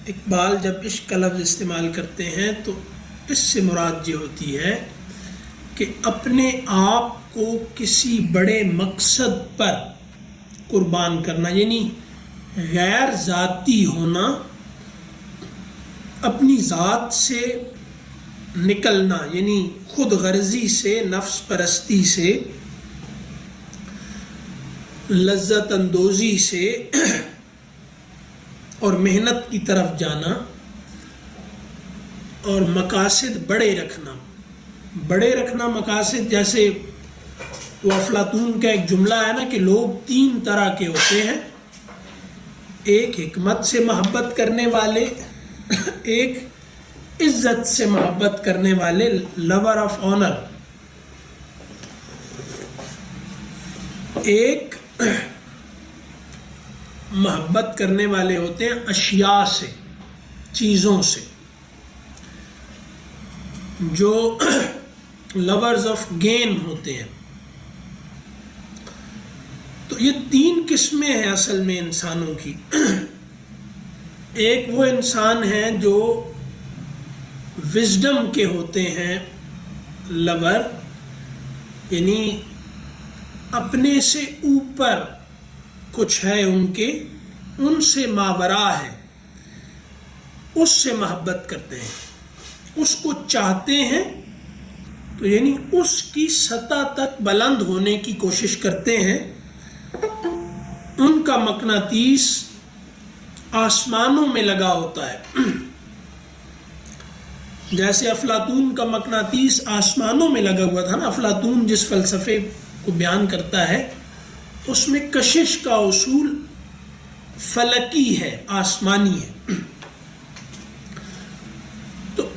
اقبال جب عشق کا لفظ استعمال کرتے ہیں تو اس سے مراد یہ ہوتی ہے کہ اپنے آپ کو کسی بڑے مقصد پر قربان کرنا، یعنی غیر ذاتی ہونا، اپنی ذات سے نکلنا، یعنی خود غرضی سے، نفس پرستی سے، لذت اندوزی سے اور محنت کی طرف جانا، اور مقاصد بڑے رکھنا مقاصد، جیسے وہ افلاطون کا ایک جملہ ہے نا کہ لوگ 3 طرح کے ہوتے ہیں: ایک حکمت سے محبت کرنے والے، ایک عزت سے محبت کرنے والے، لور آف آنر، ایک محبت کرنے والے ہوتے ہیں اشیاء سے، چیزوں سے، جو لورز آف گین ہوتے ہیں۔ تو یہ 3 قسمیں ہیں اصل میں انسانوں کی۔ ایک وہ انسان ہیں جو وزڈم کے ہوتے ہیں لور، یعنی اپنے سے اوپر کچھ ہے ان سے ماورا ہے، اس سے محبت کرتے ہیں، اس کو چاہتے ہیں، تو یعنی اس کی سطح تک بلند ہونے کی کوشش کرتے ہیں۔ ان کا مقناطیس آسمانوں میں لگا ہوتا ہے، جیسے افلاطون کا مقناطیس آسمانوں میں لگا ہوا تھا نا۔ افلاطون جس فلسفے کو بیان کرتا ہے اس میں کشش کا اصول فلکی ہے، آسمانی ہے۔ تو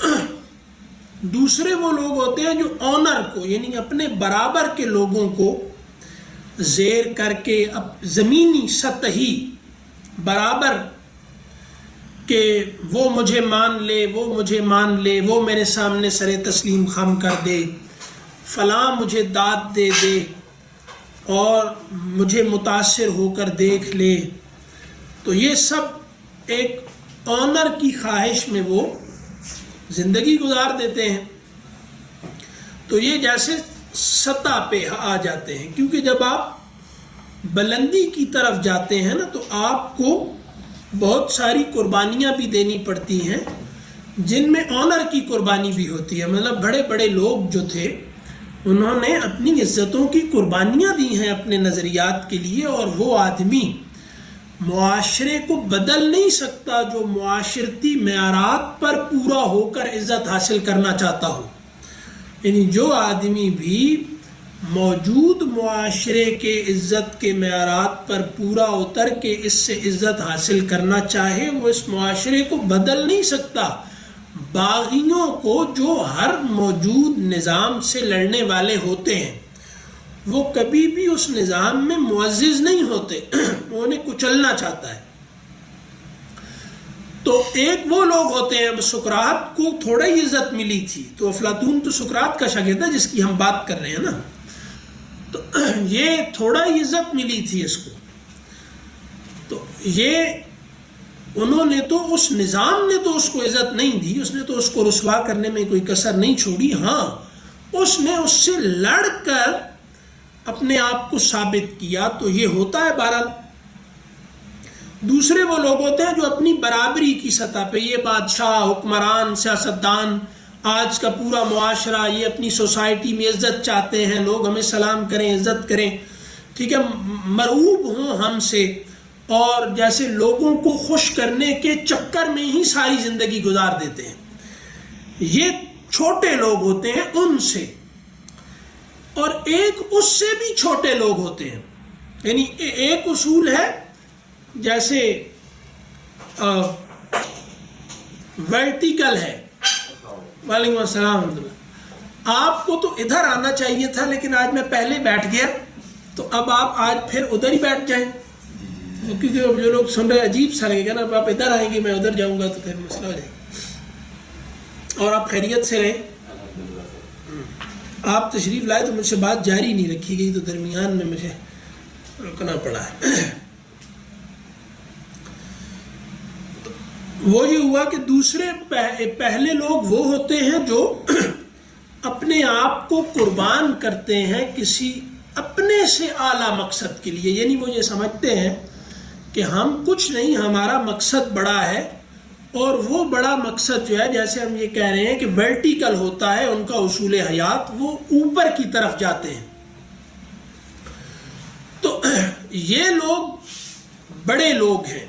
دوسرے وہ لوگ ہوتے ہیں جو آنر کو، یعنی اپنے برابر کے لوگوں کو زیر کر کے زمینی سطحی برابر کہ وہ مجھے مان لے، وہ مجھے مان لے، وہ میرے سامنے سر تسلیم خم کر دے، فلاں مجھے داد دے دے اور مجھے متاثر ہو کر دیکھ لے۔ تو یہ سب ایک آنر کی خواہش میں وہ زندگی گزار دیتے ہیں۔ تو یہ جیسے سطح پہ آ جاتے ہیں، کیونکہ جب آپ بلندی کی طرف جاتے ہیں نا تو آپ کو بہت ساری قربانیاں بھی دینی پڑتی ہیں، جن میں آنر کی قربانی بھی ہوتی ہے۔ مطلب بڑے بڑے لوگ جو تھے انہوں نے اپنی عزتوں کی قربانیاں دی ہیں اپنے نظریات کے لیے، اور وہ آدمی معاشرے کو بدل نہیں سکتا جو معاشرتی معیارات پر پورا ہو کر عزت حاصل کرنا چاہتا ہو۔ یعنی جو آدمی بھی موجود معاشرے کے عزت کے معیارات پر پورا اتر کے اس سے عزت حاصل کرنا چاہے، وہ اس معاشرے کو بدل نہیں سکتا۔ باغیوں کو جو ہر موجود نظام سے لڑنے والے ہوتے ہیں، وہ کبھی بھی اس نظام میں معزز نہیں ہوتے، وہ انہیں کچلنا چاہتا ہے۔ تو ایک وہ لوگ ہوتے ہیں، اب سقراط کو تھوڑا ہی عزت ملی تھی، تو افلاطون تو سقراط کا شاگرد ہے جس کی ہم بات کر رہے ہیں نا، تو یہ تھوڑا ہی عزت ملی تھی اس کو۔ تو یہ انہوں نے تو، اس نظام نے تو اس کو عزت نہیں دی، اس نے تو اس کو رسوا کرنے میں کوئی کسر نہیں چھوڑی۔ ہاں، اس نے اس سے لڑ کر اپنے آپ کو ثابت کیا، تو یہ ہوتا ہے بہرحال۔ دوسرے وہ لوگ ہوتے ہیں جو اپنی برابری کی سطح پہ، یہ بادشاہ، حکمران، سیاستدان، آج کا پورا معاشرہ، یہ اپنی سوسائٹی میں عزت چاہتے ہیں، لوگ ہمیں سلام کریں، عزت کریں، ٹھیک ہے، مرعوب ہوں ہم سے، اور جیسے لوگوں کو خوش کرنے کے چکر میں ہی ساری زندگی گزار دیتے ہیں۔ یہ چھوٹے لوگ ہوتے ہیں ان سے، اور ایک اس سے بھی چھوٹے لوگ ہوتے ہیں۔ یعنی ایک اصول ہے، جیسے ورٹیکل ہے۔ وعلیکم السلام ورحمۃ اللہ۔ آپ کو تو ادھر آنا چاہیے تھا، لیکن آج میں پہلے بیٹھ گیا، تو اب آپ آج پھر ادھر ہی بیٹھ جائیں، کیونکہ اب جو لوگ سن رہے عجیب سا لگے گا نا، اب آپ ادھر آئیں گے میں ادھر جاؤں گا تو پھر مسئلہ ہو جائے گا۔ اور آپ خیریت سے رہیں، آپ تشریف لائے تو مجھ سے بات جاری نہیں رکھی گئی، تو درمیان میں مجھے رکنا پڑا ہے۔ وہ یہ ہوا کہ دوسرے پہلے لوگ وہ ہوتے ہیں جو اپنے آپ کو قربان کرتے ہیں کسی اپنے سے اعلیٰ مقصد کے لیے، یعنی وہ یہ سمجھتے ہیں کہ ہم کچھ نہیں، ہمارا مقصد بڑا ہے، اور وہ بڑا مقصد جو ہے، جیسے ہم یہ کہہ رہے ہیں کہ ورٹیکل ہوتا ہے ان کا اصول حیات، وہ اوپر کی طرف جاتے ہیں. تو یہ لوگ بڑے لوگ ہیں.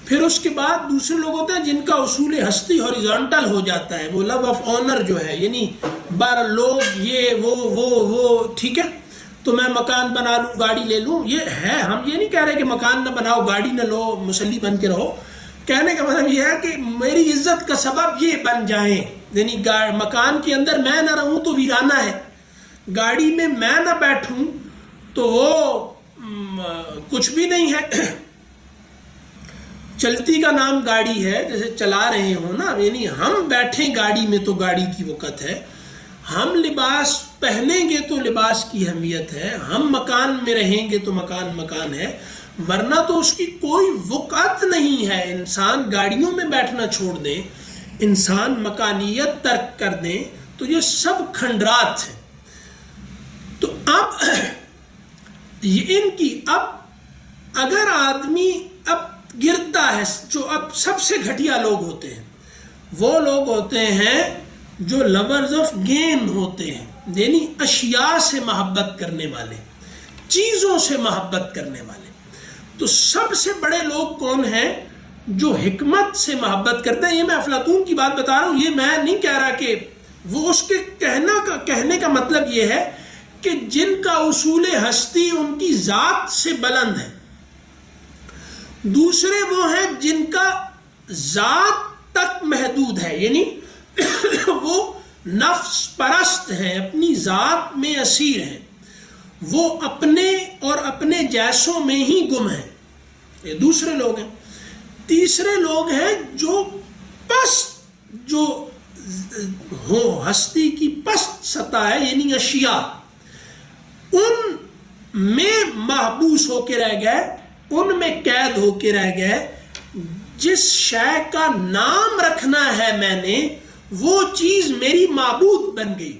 پھر اس کے بعد دوسرے لوگ ہوتے ہیں جن کا اصول ہستی ہاریزونٹل ہو جاتا ہے، وہ لو آف آنر جو ہے، یعنی بار لوگ یہ وہ ٹھیک ہے، تو میں مکان بنا لوں، گاڑی لے لوں، یہ ہے. ہم یہ نہیں کہہ رہے کہ مکان نہ بناؤ، گاڑی نہ لو، مسلی بن کے رہو. کہنے کا مطلب یہ ہے کہ میری عزت کا سبب یہ بن جائیں، یعنی مکان کے اندر میں نہ رہوں تو ویرانہ ہے، گاڑی میں میں نہ بیٹھوں تو وہ کچھ بھی نہیں ہے. چلتی کا نام گاڑی ہے، جیسے چلا رہے ہوں نا، یعنی ہم بیٹھیں گاڑی میں تو گاڑی کی وقت ہے، ہم لباس پہنیں گے تو لباس کی اہمیت ہے، ہم مکان میں رہیں گے تو مکان ہے، ورنہ تو اس کی کوئی وقت نہیں ہے. انسان گاڑیوں میں بیٹھنا چھوڑ دیں، انسان مکانیت ترک کر دیں، تو یہ سب کھنڈرات ہیں. تو اب ان کی اگر آدمی گرتا ہے، جو اب سب سے گھٹیا لوگ ہوتے ہیں وہ لوگ ہوتے ہیں جو لورز آف گین ہوتے ہیں، یعنی اشیاء سے محبت کرنے والے، چیزوں سے محبت کرنے والے. تو سب سے بڑے لوگ کون ہیں؟ جو حکمت سے محبت کرتے ہیں. یہ میں افلاطون کی بات بتا رہا ہوں، یہ میں نہیں کہہ رہا کہ وہ، اس کے کہنے کا مطلب یہ ہے کہ جن کا اصول ہستی ان کی ذات سے بلند ہے. دوسرے وہ ہیں جن کا ذات تک محدود ہے، یعنی وہ نفس پرست ہیں، اپنی ذات میں اسیر ہیں، وہ اپنے اور اپنے جیسوں میں ہی گم ہیں. یہ دوسرے لوگ ہیں. تیسرے لوگ ہیں جو پست، جو ہو ہستی کی پست سطح ہے، یعنی اشیاء، ان میں محبوس ہو کے رہ گئے، ان میں قید ہو کے رہ گئے. جس شے کا نام رکھنا ہے میں نے، وہ چیز میری معبود بن گئی.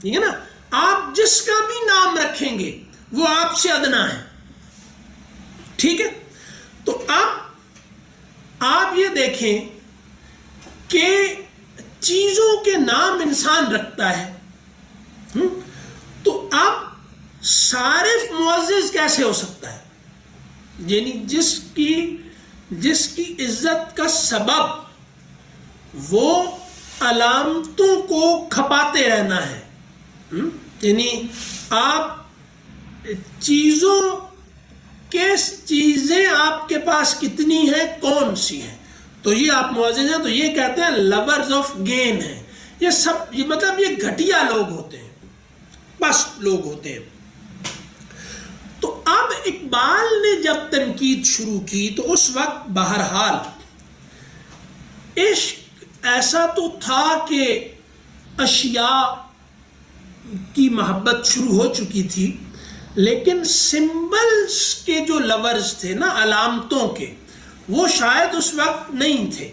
ٹھیک ہے نا؟ آپ جس کا بھی نام رکھیں گے وہ آپ سے ادنا ہے. ٹھیک ہے؟ تو اب آپ یہ دیکھیں کہ چیزوں کے نام انسان رکھتا ہے، تو اب صارف معزز کیسے ہو سکتا ہے؟ یعنی جس کی عزت کا سبب وہ علامتوں کو کھپاتے رہنا ہے. یعنی آپ چیزیں آپ کے پاس کتنی ہیں، کون سی ہیں، تو یہ آپ معزز ہیں. تو یہ کہتے ہیں لورز آف گین ہیں. یہ مطلب یہ گھٹیا لوگ ہوتے ہیں، پست لوگ ہوتے ہیں. تو اب اقبال نے جب تنقید شروع کی تو اس وقت بہرحال عشق ایسا تو تھا کہ اشیاء کی محبت شروع ہو چکی تھی، لیکن سمبلز کے جو لورز تھے نا، علامتوں کے، وہ شاید اس وقت نہیں تھے.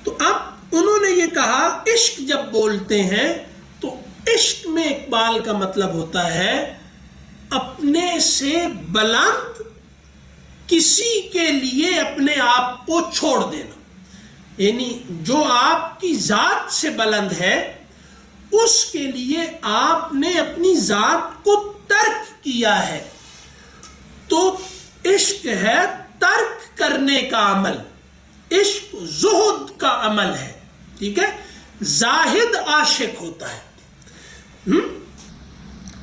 تو اب انہوں نے یہ کہا عشق جب بولتے ہیں تو عشق میں اقبال کا مطلب ہوتا ہے اپنے سے بلند کسی کے لیے اپنے آپ کو چھوڑ دینا. یعنی جو آپ کی ذات سے بلند ہے اس کے لیے آپ نے اپنی ذات کو ترک کیا ہے. تو عشق ہے ترک کرنے کا عمل، عشق زہد کا عمل ہے. ٹھیک ہے؟ زاہد عاشق ہوتا ہے.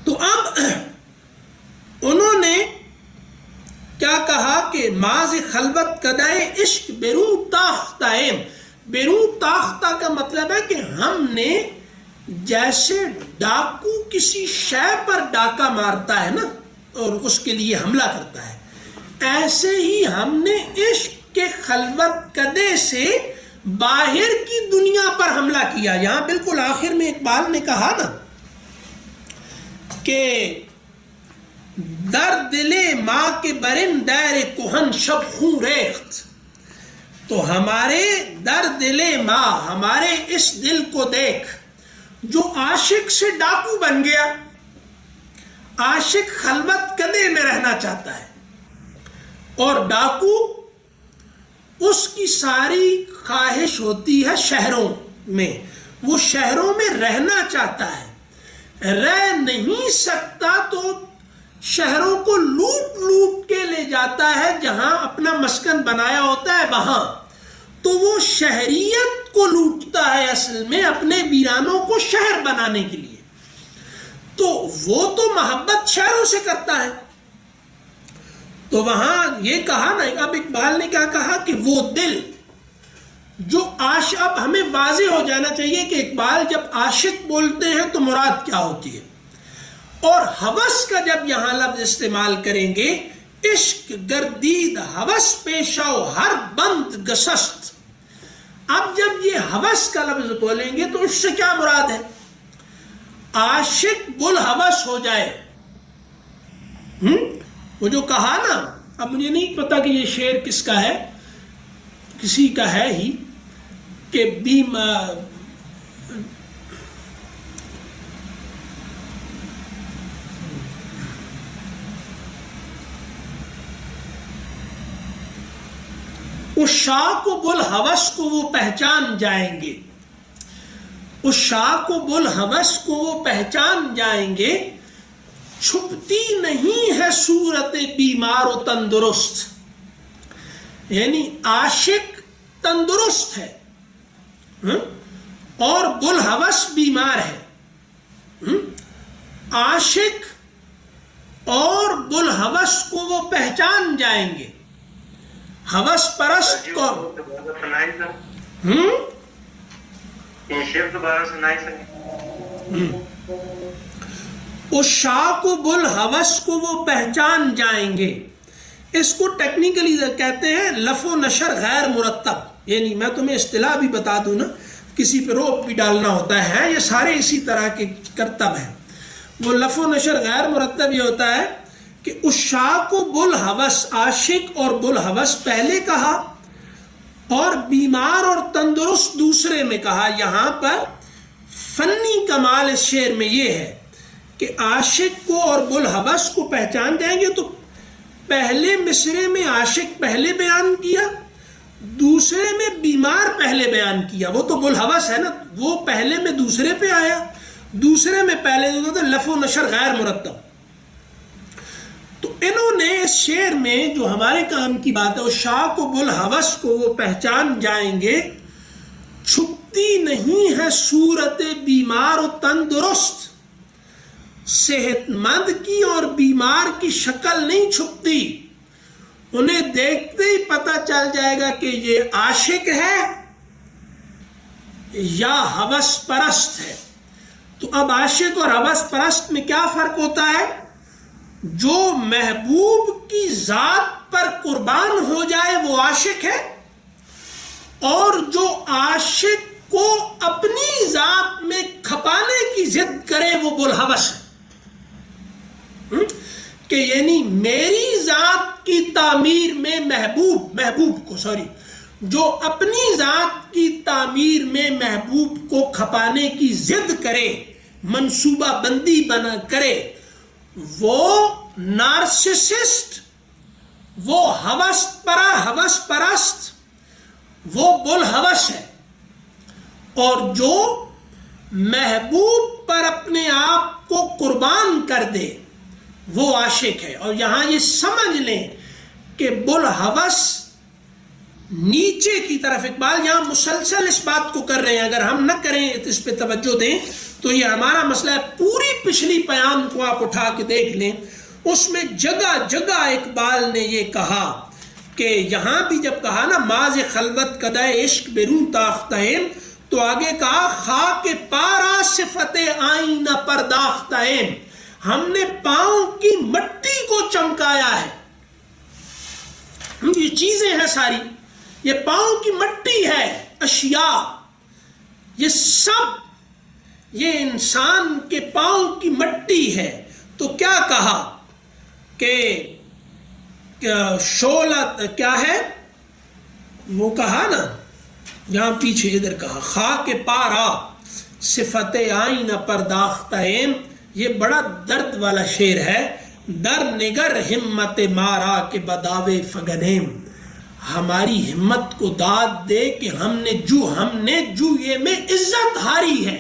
تو اب انہوں نے کیا کہا کہ ماز خلوت کدائے عشق بیرو تاختائم. بیرو تاختہ کا مطلب ہے کہ ہم نے جیسے ڈاکو کسی شے پر ڈاکہ مارتا ہے نا اور اس کے لیے حملہ کرتا ہے، ایسے ہی ہم نے عشق کے خلوت کدے سے باہر کی دنیا پر حملہ کیا. یہاں بالکل آخر میں اقبال نے کہا نا کہ در دل ماں کے برن دیر کہن شب خون ریخت. تو ہمارے در دل ماں، ہمارے اس دل کو دیکھ جو عاشق سے ڈاکو بن گیا. عاشق خلوت کدے میں رہنا چاہتا ہے اور ڈاکو اس کی ساری خواہش ہوتی ہے شہروں میں. وہ شہروں میں رہنا چاہتا ہے، رہ نہیں سکتا تو شہروں کو لوٹ لوٹ کے لے جاتا ہے، جہاں اپنا مسکن بنایا ہوتا ہے وہاں. تو وہ شہریت کو لوٹتا ہے اصل میں اپنے ویرانوں کو شہر بنانے کے لیے. تو وہ تو محبت شہروں سے کرتا ہے. تو وہاں یہ کہا نا، اب اقبال نے کیا کہا کہ وہ دل جو عاشق، اب ہمیں واضح ہو جانا چاہیے کہ اقبال جب عاشق بولتے ہیں تو مراد کیا ہوتی ہے، اور ہوس کا جب یہاں لفظ استعمال کریں گے، عشق گردید ہوس پیشاؤ ہر بند گسست. اب جب یہ ہوس کا لفظ بولیں گے تو اس سے کیا مراد ہے؟ عاشق بالہوس ہو جائے. وہ جو کہا نا، اب مجھے نہیں پتا کہ یہ شعر کس کا ہے، کسی کا ہے ہی، کہ اس شاہ و بالہوس کو وہ پہچان جائیں گے، اس شاہ و بالہوس کو وہ پہچان جائیں گے. چھپتی نہیں ہے صورت بیمار و تندرست. یعنی عاشق تندرست ہے اور بالہوس بیمار ہے. عاشق اور بالہوس کو وہ پہچان جائیں گے. ہوس پرست کو اس شاہ کو بالہوس کو وہ پہچان جائیں گے. اس کو ٹیکنیکلی کہتے ہیں لف و نشر غیر مرتب. یعنی میں تمہیں اصطلاح بھی بتا دوں نا، کسی پہ روپ بھی ڈالنا ہوتا ہے، یہ سارے اسی طرح کے کرتب ہیں. وہ لف و نشر غیر مرتب یہ ہوتا ہے کہ اس شاہ کو بالہوس، عاشق اور بالہوس پہلے کہا اور بیمار اور تندرست دوسرے میں کہا. یہاں پر فنی کمال اس شعر میں یہ ہے کہ عاشق کو اور بالہوس کو پہچان جائیں گے. تو پہلے مصرے میں عاشق پہلے بیان کیا، دوسرے میں بیمار پہلے بیان کیا. وہ تو بالہوس ہے نا، وہ پہلے میں دوسرے پہ آیا، دوسرے میں پہلے لف و نشر غیر مرتب. تو انہوں نے اس شعر میں جو ہمارے کام کی بات ہے، اس شاہ کو بالہوس کو وہ پہچان جائیں گے. چھپتی نہیں ہے صورت بیمار و تندرست. صحت مند کی اور بیمار کی شکل نہیں چھپتی. انہیں دیکھتے ہی پتہ چل جائے گا کہ یہ عاشق ہے یا ہوس پرست ہے. تو اب عاشق اور ہوس پرست میں کیا فرق ہوتا ہے؟ جو محبوب کی ذات پر قربان ہو جائے وہ عاشق ہے، اور جو عاشق کو اپنی ذات میں کھپانے کی ضد کرے وہ بالہوس ہے. کہ یعنی میری ذات کی تعمیر میں جو اپنی ذات کی تعمیر میں محبوب کو کھپانے کی ضد کرے، منصوبہ بندی بنا کرے، وہ نارسسسٹ، وہ ہوس پرست، وہ بالہوس ہے. اور جو محبوب پر اپنے آپ کو قربان کر دے وہ عاشق ہے. اور یہاں یہ سمجھ لیں کہ بالہوس نیچے کی طرف، اقبال یہاں مسلسل اس بات کو کر رہے ہیں، اگر ہم نہ کریں اس پہ توجہ دیں تو یہ ہمارا مسئلہ ہے. پوری پچھلی پیام کو آپ اٹھا کے دیکھ لیں، اس میں جگہ جگہ اقبال نے یہ کہا کہ یہاں بھی جب کہا نا ماز خلوت قدائے عشق بروں تاختہم، تو آگے کہا خاک پارا صفت آئینہ پرداختہم، ہم نے پاؤں کی مٹی کو چمکایا ہے. یہ چیزیں ہیں ساری، یہ پاؤں کی مٹی ہے، اشیاء، یہ سب یہ انسان کے پاؤں کی مٹی ہے. تو کیا کہا کہ شعلہ کیا ہے وہ کہا نا یہاں پیچھے ادھر کہا خاک پارا صفت آئینہ پرداختہ عین، یہ بڑا درد والا شعر ہے. در نگر ہمت مارا کہ بداوے فگنیم، ہماری ہمت کو داد دے کہ ہم نے جوئے میں عزت ہاری ہے.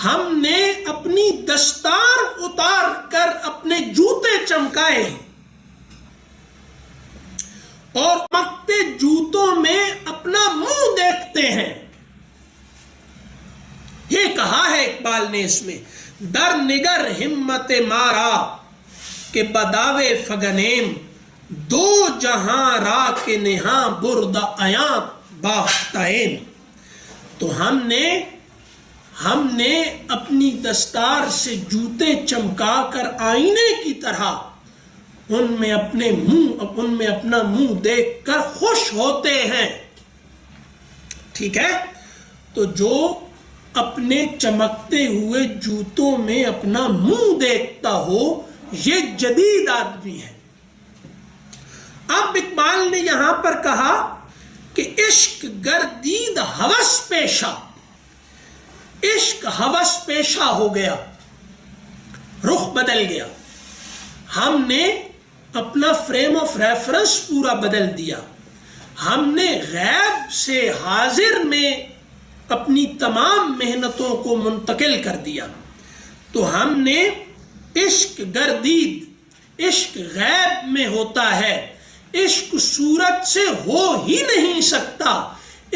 ہم نے اپنی دستار اتار کر اپنے جوتے چمکائے اور چمکتے جوتوں میں اپنا منہ دیکھتے ہیں. یہ کہا ہے اقبال نے اس میں، در نگر ہمت مارا کہ بداوے فگنیم، دو جہاں را کے نہاں برد عیاں باختین. تو ہم نے اپنی دستار سے جوتے چمکا کر آئینے کی طرح ان میں اپنا منہ دیکھ کر خوش ہوتے ہیں. ٹھیک ہے، تو جو اپنے چمکتے ہوئے جوتوں میں اپنا منہ دیکھتا ہو یہ جدید آدمی ہے. اب اقبال نے یہاں پر کہا کہ عشق گردید ہوس پیشہ، عشق ہوس پیشہ ہو گیا، رخ بدل گیا. ہم نے اپنا فریم آف ریفرنس پورا بدل دیا. ہم نے غیب سے حاضر میں اپنی تمام محنتوں کو منتقل کر دیا. تو ہم نے عشق گردید، عشق غیب میں ہوتا ہے، عشق صورت سے ہو ہی نہیں سکتا.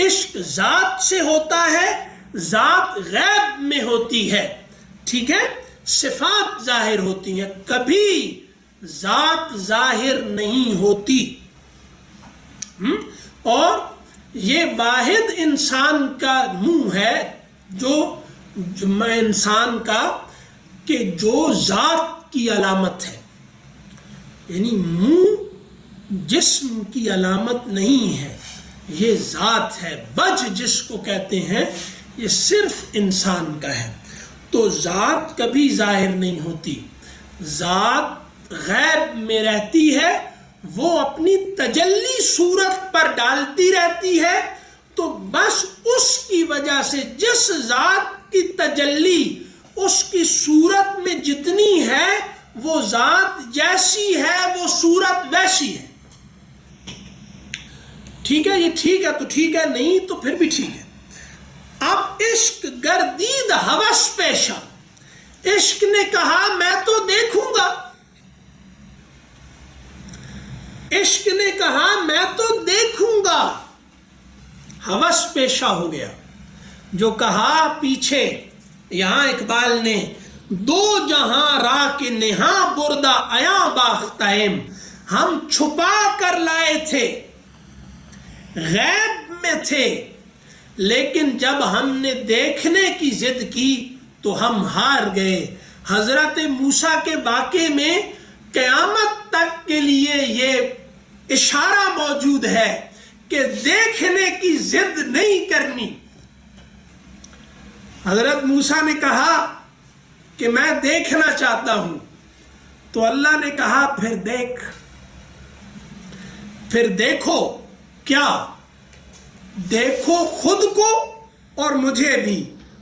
عشق ذات سے ہوتا ہے، ذات غیب میں ہوتی ہے. ٹھیک ہے، صفات ظاہر ہوتی ہیں، کبھی ذات ظاہر نہیں ہوتی. اور یہ واحد انسان کا منہ ہے جو انسان کا کہ جو ذات کی علامت ہے. یعنی منہ جسم کی علامت نہیں ہے، یہ ذات ہے. وجہ جس کو کہتے ہیں یہ صرف انسان کا ہے. تو ذات کبھی ظاہر نہیں ہوتی، ذات غیب میں رہتی ہے، وہ اپنی تجلی صورت پر ڈالتی رہتی ہے. تو بس اس کی وجہ سے جس ذات کی تجلی اس کی صورت میں جتنی ہے وہ ذات جیسی ہے وہ صورت ویسی ہے. ٹھیک ہے، یہ ٹھیک ہے تو ٹھیک ہے، نہیں تو پھر بھی ٹھیک ہے. اب عشق گردید ہوس پیشہ، عشق نے کہا میں تو دیکھوں گا، عشق نے کہا میں تو دیکھوں گا. ہوس پیشہ ہو گیا. جو کہا پیچھے یہاں اقبال نے دو جہاں راہ کے نہاں بردہ عیاں باختائم، ہم چھپا کر لائے تھے، غیب میں تھے، لیکن جب ہم نے دیکھنے کی ضد کی تو ہم ہار گئے. حضرت موسیٰ کے واقعے میں قیامت تک کے لیے یہ اشارہ موجود ہے کہ دیکھنے کی ضد نہیں کرنی. حضرت موسیٰ نے کہا کہ میں دیکھنا چاہتا ہوں، تو اللہ نے کہا پھر دیکھ، پھر دیکھو. کیا دیکھو؟ خود کو اور مجھے بھی.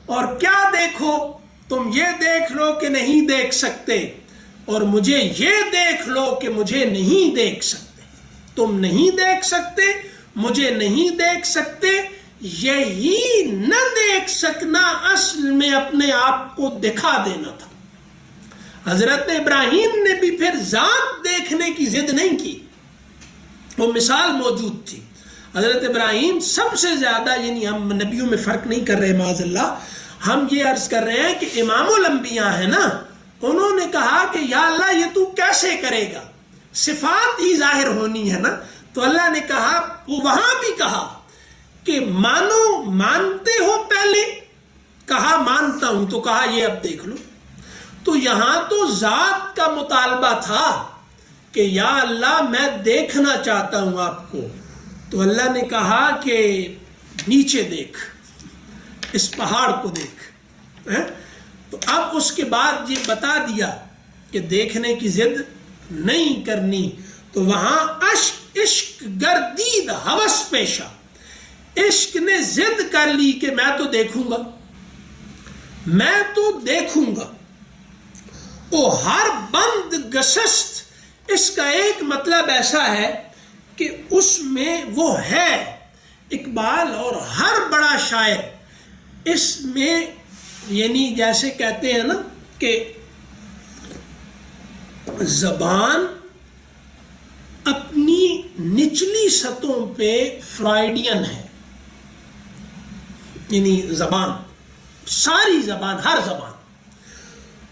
اور کیا دیکھو؟ تم یہ دیکھ لو کہ نہیں دیکھ سکتے، اور مجھے یہ دیکھ لو کہ مجھے نہیں دیکھ سکتے. تم نہیں دیکھ سکتے، مجھے نہیں دیکھ سکتے. یہی نہ دیکھ سکنا اصل میں اپنے آپ کو دکھا دینا تھا. حضرت ابراہیم نے بھی پھر ذات دیکھنے کی ضد نہیں کی، وہ مثال موجود تھی. حضرت ابراہیم سب سے زیادہ، یعنی ہم نبیوں میں فرق نہیں کر رہے معاذ اللہ، ہم یہ عرض کر رہے ہیں کہ امام الانبیاء ہے نا، انہوں نے کہا کہ یا اللہ یہ تو کیسے کرے گا، صفات ہی ظاہر ہونی ہے نا. تو اللہ نے کہا، وہ وہاں بھی کہا کہ مانو، مانتے ہو؟ پہلے کہا مانتا ہوں، تو کہا یہ اب دیکھ لو. تو یہاں تو ذات کا مطالبہ تھا کہ یا اللہ میں دیکھنا چاہتا ہوں آپ کو. تو اللہ نے کہا کہ نیچے دیکھ، اس پہاڑ کو دیکھ. تو اب اس کے بعد یہ بتا دیا کہ دیکھنے کی ضد نہیں کرنی. تو وہاں عشق عشق گردید ہوس پیشہ، عشق نے ضد کر لی کہ میں تو دیکھوں گا، میں تو دیکھوں گا۔ او ہر بند گسست، اس کا ایک مطلب ایسا ہے کہ اس میں وہ ہے اقبال اور ہر بڑا شاعر اس میں، یعنی جیسے کہتے ہیں نا کہ زبان اپنی نچلی سطحوں پہ فرائیڈین ہے، یعنی زبان، ساری زبان، ہر زبان۔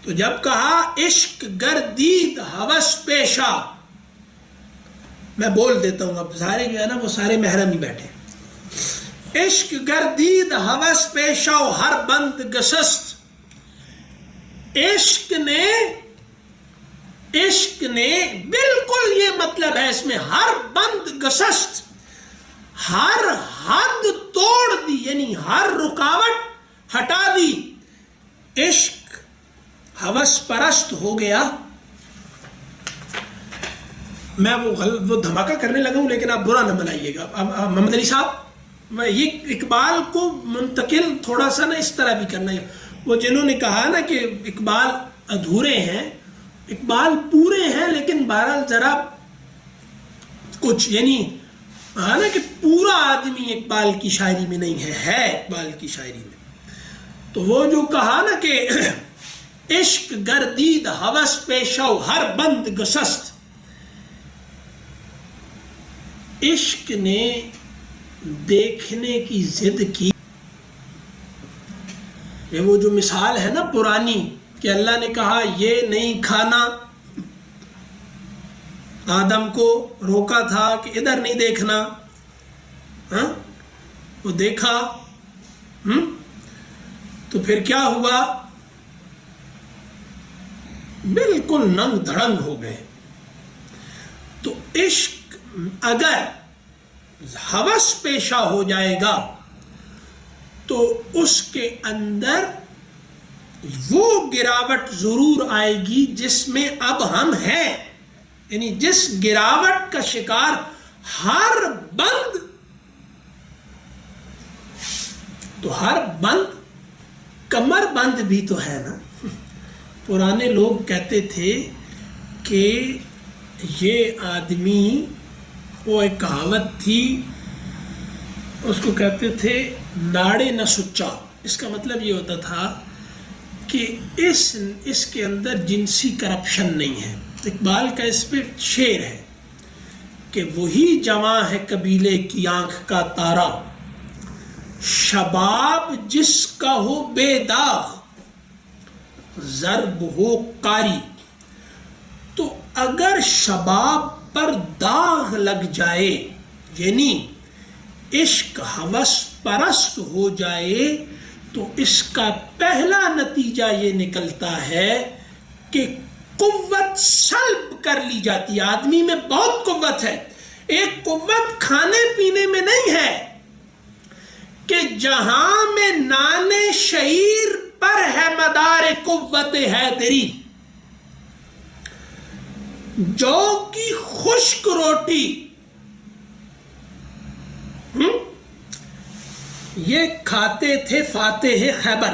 تو جب کہا عشق گردید ہوس پیشہ، میں بول دیتا ہوں، اب سارے جو ہے نا وہ سارے محرم ہی بیٹھے، عشق گردید ہوس پیشہ و ہر بند گسست، عشق نے بالکل یہ مطلب ہے اس میں، ہر بند گسست، ہر حد توڑ دی، یعنی ہر رکاوٹ ہٹا دی۔ عشق ہوس پرست ہو گیا۔ میں وہ دھماکہ کرنے لگا ہوں، لیکن آپ برا نہ منائیے گا۔ محمد علی صاحب، یہ اقبال کو منتقل تھوڑا سا نا اس طرح بھی کرنا ہے۔ وہ جنہوں نے کہا نا کہ اقبال ادھورے ہیں، اقبال پورے ہیں، لیکن بہرحال ذرا کچھ، یعنی نا کہ پورا آدمی اقبال کی شاعری میں نہیں ہے اقبال کی شاعری میں۔ تو وہ جو کہا نا کہ عشق گردید ہوس پیشہ و ہر بند گسست، عشق نے دیکھنے کی ضد کی۔ یہ وہ جو مثال ہے نا پرانی کہ اللہ نے کہا یہ نہیں کھانا، آدم کو روکا تھا کہ ادھر نہیں دیکھنا، وہ دیکھا، تو پھر کیا ہوا؟ بالکل ننگ دھڑنگ ہو گئے۔ تو عشق اگر ہوس پیشہ ہو جائے گا تو اس کے اندر وہ گراوٹ ضرور آئے گی جس میں اب ہم ہیں، یعنی جس گراوٹ کا شکار ہر بند، تو ہر بند کمر بند بھی تو ہے نا۔ پرانے لوگ کہتے تھے کہ یہ آدمی، وہ ایک کہاوت تھی، اس کو کہتے تھے ناڑے نہ سچا۔ اس کا مطلب یہ ہوتا تھا کہ اس کے اندر جنسی کرپشن نہیں ہے۔ اقبال کا اس پہ شعر ہے کہ وہی جواں ہے قبیلے کی آنکھ کا تارا، شباب جس کا ہو بے داغ، ضرب ہو قاری۔ تو اگر شباب پر داغ لگ جائے، یعنی عشق ہوس پرست ہو جائے، تو اس کا پہلا نتیجہ یہ نکلتا ہے کہ قوت سلب کر لی جاتی ہے۔ آدمی میں بہت قوت ہے، ایک قوت کھانے پینے میں نہیں ہے کہ جہاں میں نانے شعیر پر ہے مدار قوت ہے تیری، جو کی خشک روٹی، یہ کھاتے تھے فاتح خیبر۔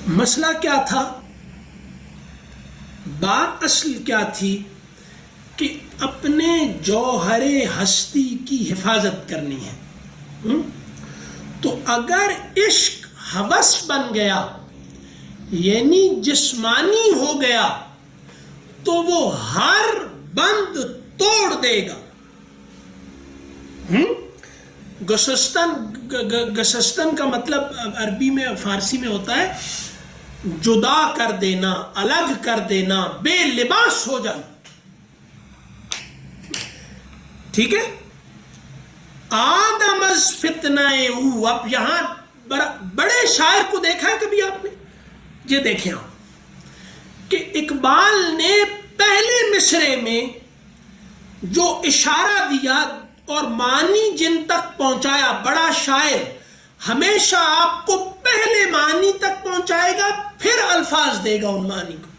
مسئلہ کیا تھا؟ بات اصل کیا تھی کہ اپنے جوہر ہستی کی حفاظت کرنی ہے۔ تو اگر عشق ہوس بن گیا، یعنی جسمانی ہو گیا، تو وہ ہر بند توڑ دے گا۔ گسستن کا مطلب عربی میں، فارسی میں ہوتا ہے جدا کر دینا، الگ کر دینا، بے لباس ہو جانا۔ ٹھیک ہے؟ آدم از فتنہ او، اب یہاں بڑے شاعر کو دیکھا ہے کبھی آپ نے؟ یہ دیکھیں آپ کہ اقبال نے پہلے مصرے میں جو اشارہ دیا اور معنی جن تک پہنچایا، بڑا شاعر ہمیشہ آپ کو پہلے معنی تک پہنچائے گا، پھر الفاظ دے گا ان معنی کو۔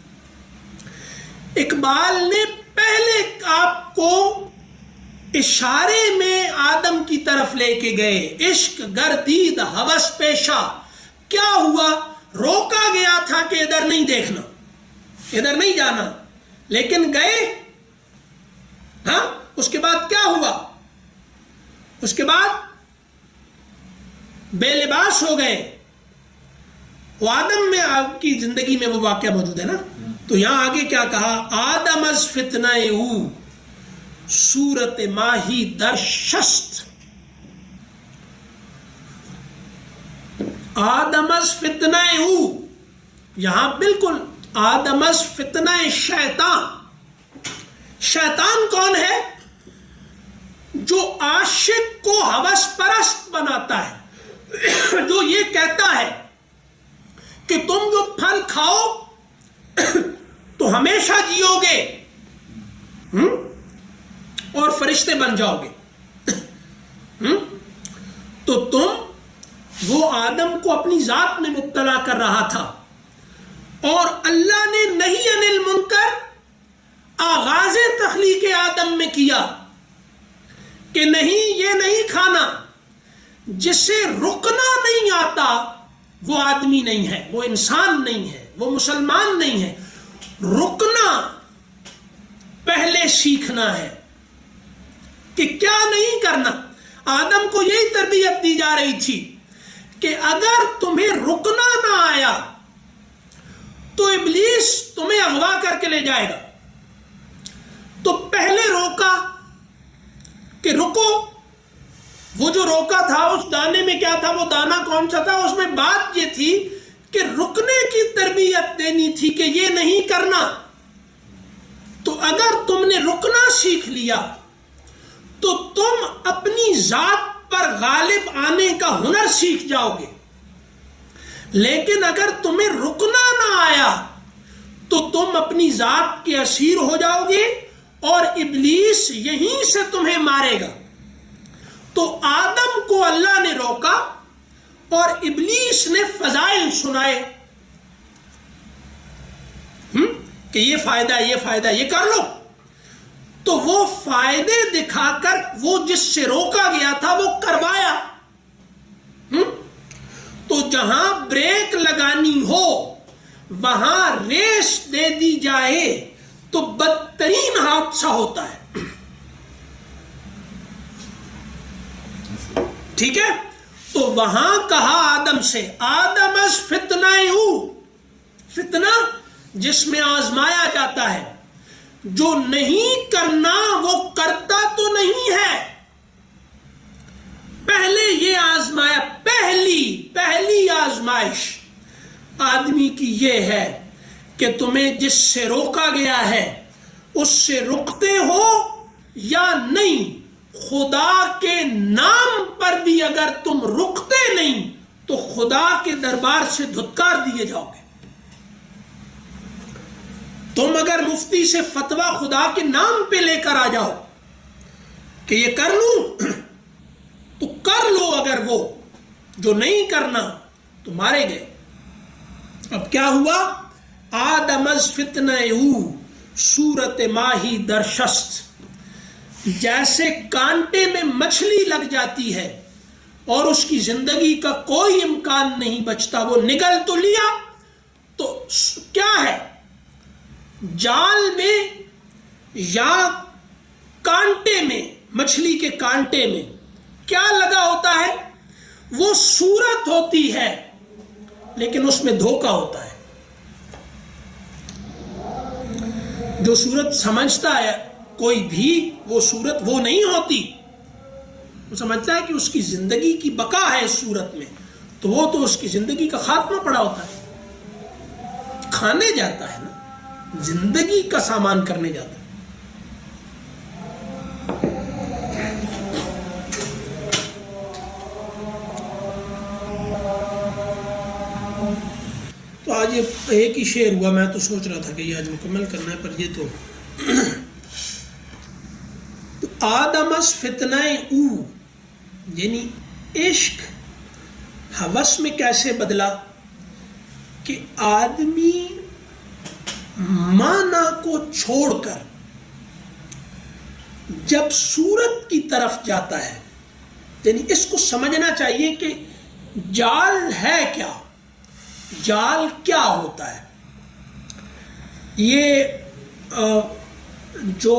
اقبال نے پہلے آپ کو اشارے میں آدم کی طرف لے کے گئے. عشق گردید ہوس پیشہ. کیا ہوا؟ روکا گیا تھا کہ ادھر نہیں دیکھنا، ادھر نہیں جانا، لیکن گئے. ہاں، اس کے بعد کیا ہوا؟ اس کے بعد بے لباس ہو گئے. وہ آدم میں آپ کی زندگی میں وہ واقعہ موجود ہے نا. تو یہاں آگے کیا کہا؟ آدم از فتنہ او صورت ماہی در شست. آدم از فتنہ او، یہاں بالکل آدم از فتنہ شیطان. شیطان کون ہے؟ جو عاشق کو ہوس پرست بناتا ہے، جو یہ کہتا ہے کہ تم جو پھل کھاؤ تو ہمیشہ جیو گے اور فرشتے بن جاؤ گے. تو تم وہ آدم کو اپنی ذات میں مبتلا کر رہا تھا، اور اللہ نے نہی عن المنکر آغاز تخلیق آدم میں کیا کہ نہیں، یہ نہیں کھانا. جسے رکنا نہیں آتا وہ آدمی نہیں ہے، وہ انسان نہیں ہے، وہ مسلمان نہیں ہے. رکنا پہلے سیکھنا ہے کہ کیا نہیں کرنا. آدم کو یہی تربیت دی جا رہی تھی کہ اگر تمہیں رکنا نہ آیا تو ابلیس تمہیں اغوا کر کے لے جائے گا. تو پہلے روکا کہ رکو. وہ جو روکا تھا اس دانے میں کیا تھا؟ وہ دانہ کون سا تھا؟ اس میں بات یہ تھی کہ رکنے کی تربیت دینی تھی کہ یہ نہیں کرنا. تو اگر تم نے رکنا سیکھ لیا تو تم اپنی ذات پر غالب آنے کا ہنر سیکھ جاؤ گے. لیکن اگر تمہیں رکنا نہ آیا تو تم اپنی ذات کے اسیر ہو جاؤ گے اور ابلیس یہیں سے تمہیں مارے گا. تو آدم کو اللہ نے روکا اور ابلیس نے فضائل سنائے کہ یہ فائدہ، یہ فائدہ، یہ کر لو. تو وہ فائدے دکھا کر وہ جس سے روکا گیا تھا وہ کروایا. تو جہاں بریک لگانی ہو وہاں ریس دے دی جائے تو بدترین حادثہ ہوتا ہے. ٹھیک ہے؟ تو وہاں کہا آدم سے، آدم از فتنہ او. فتنہ جس میں آزمایا جاتا ہے. جو نہیں کرنا وہ کرتا تو نہیں ہے. پہلے یہ آزمایا. پہلی آزمائش آدمی کی یہ ہے کہ تمہیں جس سے روکا گیا ہے اس سے رکتے ہو یا نہیں. خدا کے نام پر بھی اگر تم رکتے نہیں تو خدا کے دربار سے دھتکار دیے جاؤ گے. تم اگر مفتی سے فتویٰ خدا کے نام پہ لے کر آ جاؤ کہ یہ کر لوں تو کر لو، اگر وہ جو نہیں کرنا تو مارے گئے. اب کیا ہوا؟ آدم از فتنہ او صورت ماہی در شست. جیسے کانٹے میں مچھلی لگ جاتی ہے اور اس کی زندگی کا کوئی امکان نہیں بچتا، وہ نگل تو لیا تو کیا ہے؟ جال میں یا کانٹے میں، مچھلی کے کانٹے میں کیا لگا ہوتا ہے؟ وہ صورت ہوتی ہے لیکن اس میں دھوکہ ہوتا ہے. جو صورت سمجھتا ہے کوئی بھی وہ صورت وہ نہیں ہوتی. وہ سمجھتا ہے کہ اس کی زندگی کی بقا ہے اس صورت میں، تو وہ تو اس کی زندگی کا خاتمہ پڑا ہوتا ہے. کھانے جاتا ہے نا، زندگی کا سامان کرنے جاتا ہے. تو آج یہ ایک ہی شعر ہوا. میں تو سوچ رہا تھا کہ یہ آج مکمل کرنا ہے، پر یہ تو آدم از فتنہ او، یعنی عشق ہوس میں کیسے بدلا کہ آدمی معنی کو چھوڑ کر جب صورت کی طرف جاتا ہے، یعنی اس کو سمجھنا چاہیے کہ جال ہے کیا، جال کیا ہوتا ہے۔ یہ جو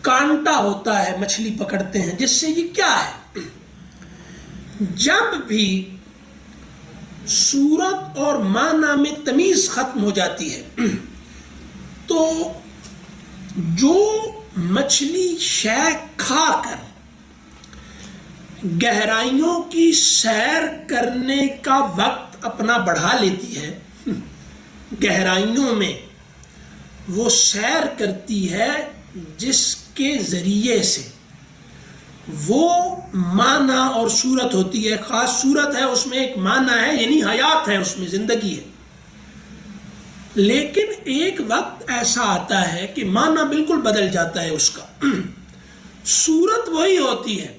کانٹا ہوتا ہے مچھلی پکڑتے ہیں جس سے، یہ کیا ہے؟ جب بھی صورت اور معنی میں تمیز ختم ہو جاتی ہے تو جو مچھلی شے کھا کر گہرائیوں کی سیر کرنے کا وقت اپنا بڑھا لیتی ہے، گہرائیوں میں وہ سیر کرتی ہے جس کے ذریعے سے وہ معنی اور صورت ہوتی ہے، خاص صورت ہے، اس میں ایک معنی ہے، یعنی حیات ہے، اس میں زندگی ہے۔ لیکن ایک وقت ایسا آتا ہے کہ معنی بالکل بدل جاتا ہے، اس کا صورت وہی ہوتی ہے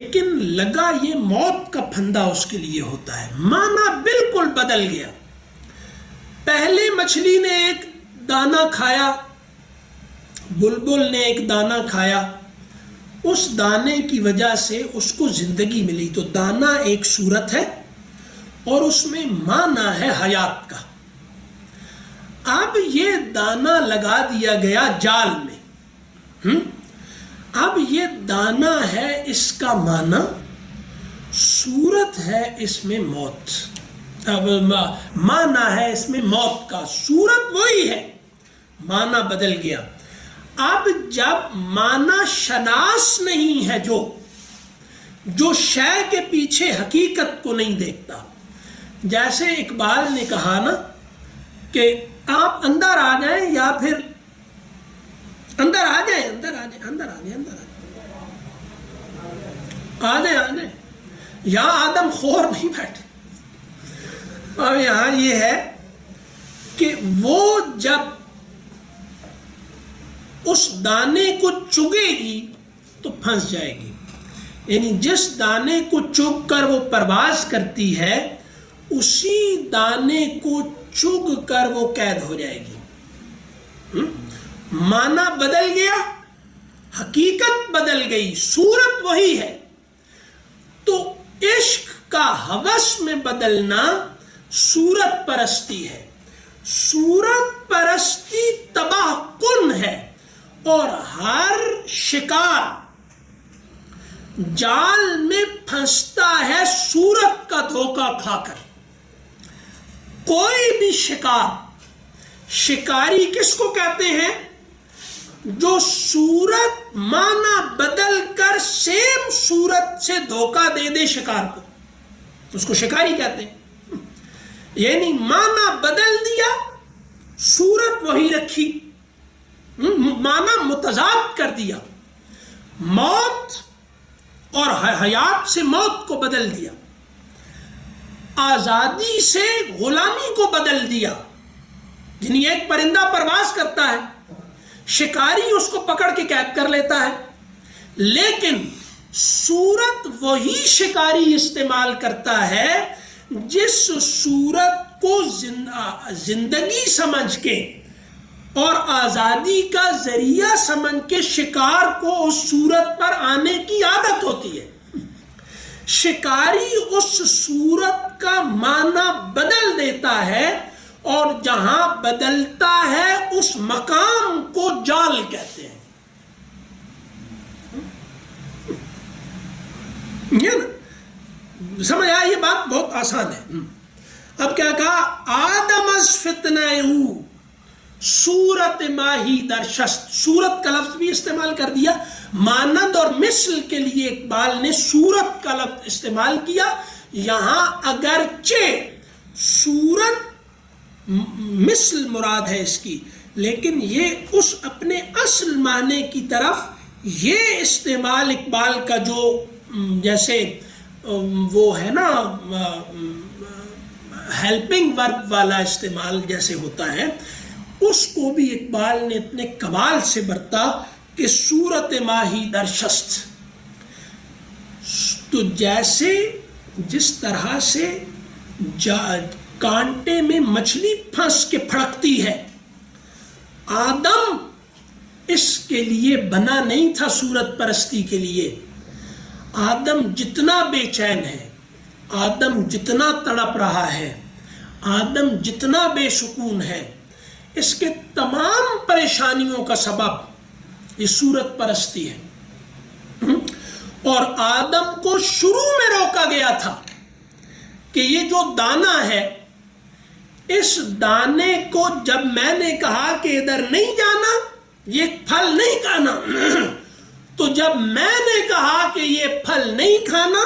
لیکن لگا یہ موت کا پھندا اس کے لیے ہوتا ہے، معنی بالکل بدل گیا۔ پہلے مچھلی نے ایک دانہ کھایا، بلبل نے ایک دانہ کھایا، اس دانے کی وجہ سے اس کو زندگی ملی، تو دانہ ایک صورت ہے اور اس میں معنی ہے حیات کا۔ اب یہ دانہ لگا دیا گیا جال میں، اب یہ دانہ ہے، اس کا معنی، صورت ہے اس میں موت، معنی ہے اس میں موت کا، صورت وہی ہے، معنی بدل گیا۔ اب جب معنی شناس نہیں ہے، جو شے کے پیچھے حقیقت کو نہیں دیکھتا، جیسے اقبال نے کہا نا کہ آپ اندر آ جائیں یا پھر اندر آ جائیں، اندر آ جائیں، اندر آ جائیں، اندر آ جائیں، آ جائیں، یہاں آدم خور نہیں بیٹھے۔ اور یہاں یہ ہے کہ وہ جب اس دانے کو چگے گی تو پھنس جائے گی، یعنی جس دانے کو چگ کر وہ پرواز کرتی ہے اسی دانے کو چگ کر وہ قید ہو جائے گی۔ معنی بدل گیا، حقیقت بدل گئی، صورت وہی ہے۔ تو عشق کا ہوس میں بدلنا صورت پرستی ہے، صورت پرستی تباہ کن ہے، اور ہر شکار جال میں پھنستا ہے صورت کا دھوکہ کھا کر۔ کوئی بھی شکاری کس کو کہتے ہیں؟ جو صورت معنی بدل کر سیم صورت سے دھوکہ دے دے شکار کو، اس کو شکاری کہتے ہیں۔ یعنی معنی بدل دیا، صورت وہی رکھی، معنی متضاد کر دیا، موت اور حیات سے موت کو بدل دیا، آزادی سے غلامی کو بدل دیا۔ یعنی ایک پرندہ پرواز کرتا ہے، شکاری اس کو پکڑ کے قید کر لیتا ہے، لیکن صورت وہی شکاری استعمال کرتا ہے جس صورت کو زندگی سمجھ کے اور آزادی کا ذریعہ سمجھ کے شکار کو اس صورت پر آنے کی عادت ہوتی ہے۔ شکاری اس صورت کا معنی بدل دیتا ہے، اور جہاں بدلتا ہے اس مقام کو جال کہتے ہیں۔ یہ نا سمجھ آیا، یہ بات بہت آسان ہے۔ اب کیا کہا؟ آدم از فتنہ او صورت ماہی در شست، صورت کا لفظ بھی استعمال کر دیا، مانند اور مثل کے لیے اقبال نے صورت کا لفظ استعمال کیا۔ یہاں اگرچہ صورت مثل مراد ہے اس کی، لیکن یہ اس اپنے اصل معنی کی طرف یہ استعمال اقبال کا جو جیسے وہ ہے نا ہیلپنگ ورب والا استعمال جیسے ہوتا ہے، اس کو بھی اقبال نے اتنے کمال سے برتا کہ صورت ماہی در شست، تو جیسے جس طرح سے کانٹے میں مچھلی پھنس کے پھڑکتی ہے. آدم اس کے لیے بنا نہیں تھا صورت پرستی کے لیے. آدم جتنا بے چین ہے، آدم جتنا تڑپ رہا ہے، آدم جتنا بے سکون ہے، اس کے تمام پریشانیوں کا سبب یہ صورت پرستی ہے. اور آدم کو شروع میں روکا گیا تھا کہ یہ جو دانہ ہے، اس دانے کو جب میں نے کہا کہ ادھر نہیں جانا، یہ پھل نہیں کھانا، تو جب میں نے کہا کہ یہ پھل نہیں کھانا،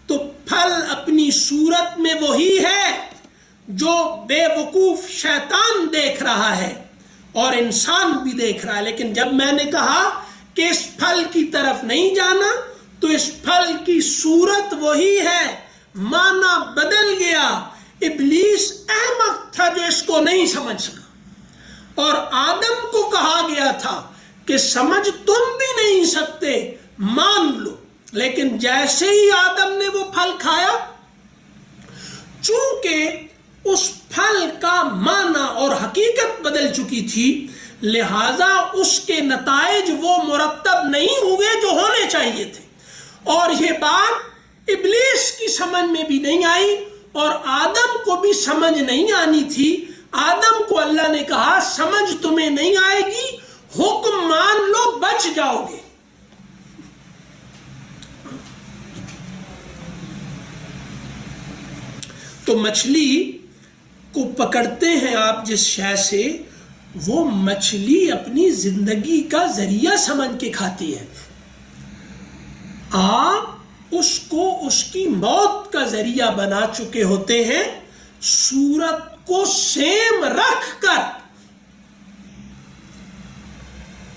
تو پھل اپنی صورت میں وہی ہے جو بے وقوف شیطان دیکھ رہا ہے اور انسان بھی دیکھ رہا ہے. لیکن جب میں نے کہا کہ اس پھل کی طرف نہیں جانا، تو اس پھل کی صورت وہی ہے، معنی بدل گیا. ابلیس احمق تھا جو اس کو نہیں سمجھ سکا. اور آدم کو کہا گیا تھا کہ سمجھ تم بھی نہیں سکتے، مان لو. لیکن جیسے ہی آدم نے وہ پھل کھایا، چونکہ اس پھل کا معنی اور حقیقت بدل چکی تھی، لہذا اس کے نتائج وہ مرتب نہیں ہوئے جو ہونے چاہیے تھے. اور یہ بات ابلیس کی سمجھ میں بھی نہیں آئی اور آدم کو بھی سمجھ نہیں آنی تھی. آدم کو اللہ نے کہا سمجھ تمہیں نہیں آئے گی، حکم مان لو، بچ جاؤ گے. تو مچھلی کو پکڑتے ہیں آپ جس شے سے، وہ مچھلی اپنی زندگی کا ذریعہ سمجھ کے کھاتی ہے. آپ اس کو اس کی موت کا ذریعہ بنا چکے ہوتے ہیں، صورت کو سیم رکھ کر.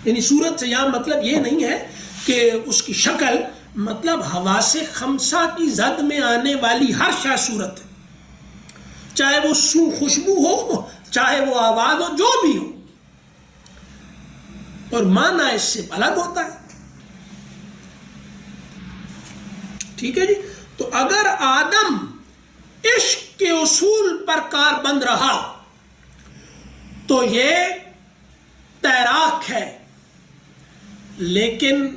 یعنی صورت سے یہاں مطلب یہ نہیں ہے کہ اس کی شکل، مطلب حواس خمسہ کی زد میں آنے والی ہر شے صورت ہے، چاہے وہ خوشبو ہو، چاہے وہ آواز ہو، جو بھی ہو. اور معنی اس سے الگ ہوتا ہے. ٹھیک ہے جی. تو اگر آدم عشق کے اصول پر کار بند رہا تو یہ تیراک ہے، لیکن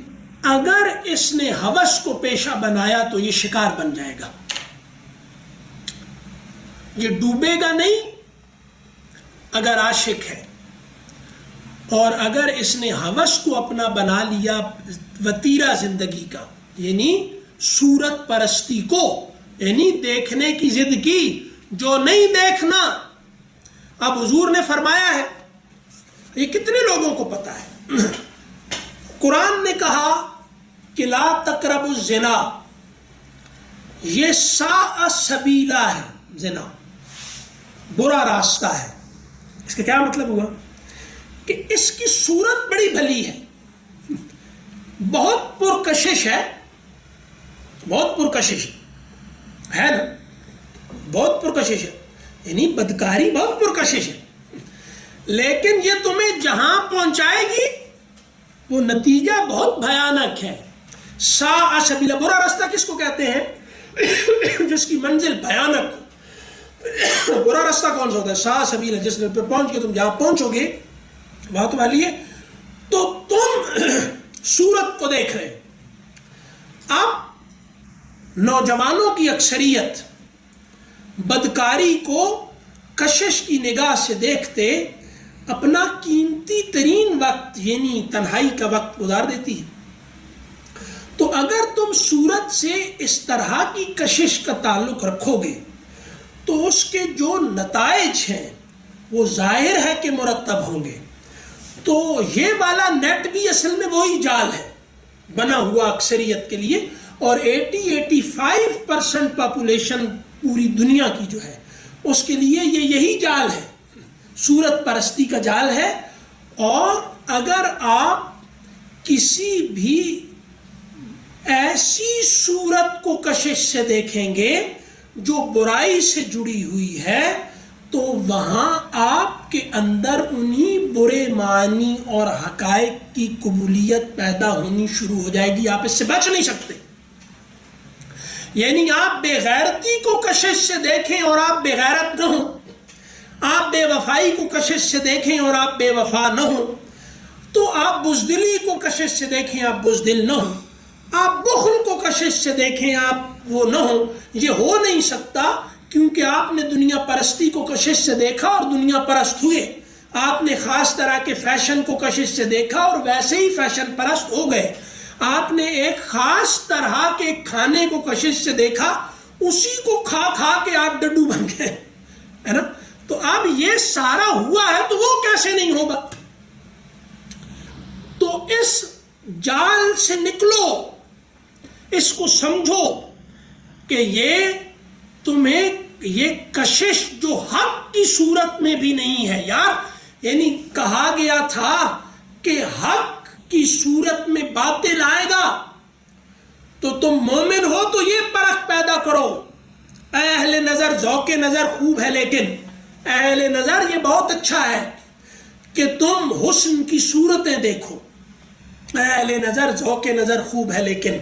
اگر اس نے ہوس کو پیشہ بنایا تو یہ شکار بن جائے گا. یہ ڈوبے گا نہیں اگر عاشق ہے، اور اگر اس نے ہوس کو اپنا بنا لیا وتیرہ زندگی کا، یعنی صورت پرستی کو، یعنی دیکھنے کی ضد کی جو نہیں دیکھنا. اب حضور نے فرمایا ہے، یہ کتنے لوگوں کو پتا ہے، قرآن نے کہا کہ لا تقربوا الزنا، یہ ساء سبیلا ہے، زنا برا راستہ ہے. اس کا کیا مطلب ہوا کہ اس کی صورت بڑی بھلی ہے، بہت پرکشش ہے، بہت پرکشش ہے نا، بہت پرکشش ہے، یعنی بدکاری بہت پرکشش ہے. لیکن یہ تمہیں جہاں پہنچائے گی وہ نتیجہ بہت بھیانک ہے. ساء سبیلا، برا راستہ کس کو کہتے ہیں؟ جس کی منزل بھیانک ہو. برا راستہ کون سا ہوتا ہے؟ ساء سبیلا، جس پہ پہنچ کے تم جہاں پہنچو گے بات والی ہے. تو تم صورت کو دیکھ رہے. اب نوجوانوں کی اکثریت بدکاری کو کشش کی نگاہ سے دیکھتے اپنا قیمتی ترین وقت، یعنی تنہائی کا وقت گزار دیتی ہے. تو اگر تم صورت سے اس طرح کی کشش کا تعلق رکھو گے تو اس کے جو نتائج ہیں وہ ظاہر ہے کہ مرتب ہوں گے. تو یہ والا نیٹ بھی اصل میں وہی جال ہے بنا ہوا اکثریت کے لیے. اور 80-85% پاپولیشن پوری دنیا کی جو ہے اس کے لیے یہی جال ہے، صورت پرستی کا جال ہے. اور اگر آپ کسی بھی ایسی صورت کو کشش سے دیکھیں گے جو برائی سے جڑی ہوئی ہے، تو وہاں آپ کے اندر انہی برے معنی اور حقائق کی قبولیت پیدا ہونی شروع ہو جائے گی. آپ اس سے بچ نہیں سکتے. یعنی آپ بے غیرتی کو کشش سے دیکھیں اور آپ بے غیرت نہ ہوں، آپ بے وفائی کو کشش سے دیکھیں اور آپ بے وفا نہ ہوں، تو آپ بزدلی کو کشش سے دیکھیں آپ بزدل نہ ہوں، آپ بخل کو کشش سے دیکھیں آپ وہ نہ ہوں۔ یہ ہو نہیں سکتا کیونکہ آپ نے دنیا پرستی کو کشش سے دیکھا اور دنیا پرست ہوئے، آپ نے خاص طرح کے فیشن کو کشش سے دیکھا اور ویسے ہی فیشن پرست ہو گئے، آپ نے ایک خاص طرح کے کھانے کو کشش سے دیکھا، اسی کو کھا کھا کے آپ ڈڈو بن گئے، ہے نا؟ تو اب یہ سارا ہوا ہے تو وہ کیسے نہیں ہوگا؟ تو اس جال سے نکلو، اس کو سمجھو کہ یہ تمہیں یہ کشش جو حق کی صورت میں بھی نہیں ہے یار، یعنی کہا گیا تھا کہ حق کی صورت میں باطل آئے گا تو تم مومن ہو تو یہ پرکھ پیدا کرو، اے اہل نظر ذوق نظر خوب ہے لیکن اے اہل نظر یہ بہت اچھا ہے کہ تم حسن کی صورتیں دیکھو، اے اہل نظر ذوق نظر خوب ہے لیکن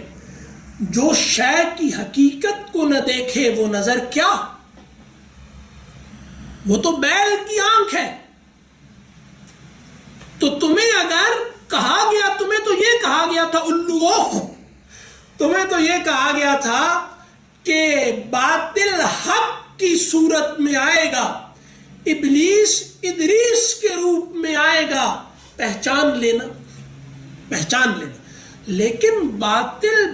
جو شے کی حقیقت کو نہ دیکھے وہ نظر کیا، وہ تو بیل کی آنکھ ہے۔ تو تمہیں اگر کہا گیا، تمہیں تو یہ کہا گیا تھا الو، تمہیں تو یہ کہا گیا تھا کہ باطل حق کی صورت میں آئے گا، ابلیس ادریس کے روپ میں آئے گا، پہچان لینا، پہچان لینا، لیکن باطل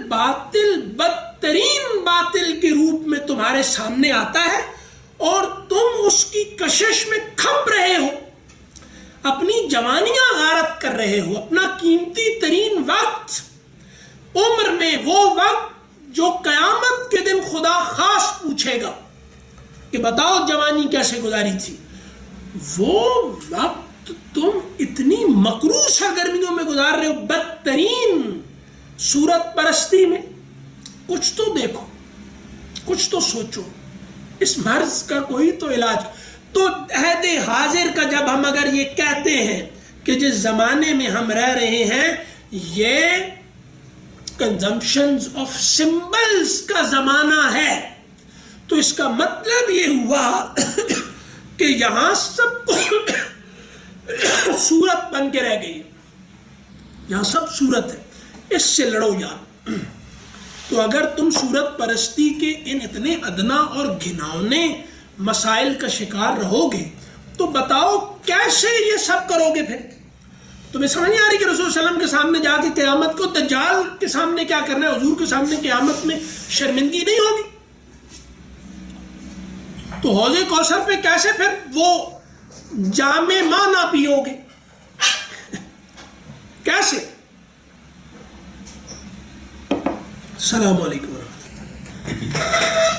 بدترین باطل کے روپ میں تمہارے سامنے آتا ہے اور تم اس کی کشش میں کھپ رہے ہو، اپنی جوانیاں غارت کر رہے ہو، اپنا قیمتی ترین وقت عمر میں، وہ وقت جو قیامت کے دن خدا خاص پوچھے گا کہ بتاؤ جوانی کیسے گزاری تھی، وہ وقت تم اتنی مکروہ سرگرمیوں میں گزار رہے ہو، بدترین صورت پرستی میں۔ کچھ تو دیکھو، کچھ تو سوچو، اس مرض کا کوئی تو علاج۔ تو عہد حاضر کا جب ہم اگر یہ کہتے ہیں کہ جس زمانے میں ہم رہ رہے ہیں یہ کنزمپشنز آف سمبلز کا زمانہ ہے، تو اس کا مطلب یہ ہوا کہ یہاں سب کو صورت بن کے رہ گئی، یہاں سب صورت ہے، اس سے لڑو یار۔ تو اگر تم صورت پرستی کے ان اتنے ادنا اور گھناؤنے مسائل کا شکار رہو گے تو بتاؤ کیسے یہ سب کرو گے؟ پھر تمہیں سمجھ نہیں آ رہی کہ رسول صلی اللہ علیہ وسلم کے سامنے جا کے قیامت کو دجال کے سامنے کیا کرنا ہے؟ حضور کے سامنے قیامت میں شرمندگی نہیں ہوگی؟ تو حوض کوثر پہ کیسے پھر وہ جام ماں نہ پیو گے؟ کیسے؟ السلام علیکم۔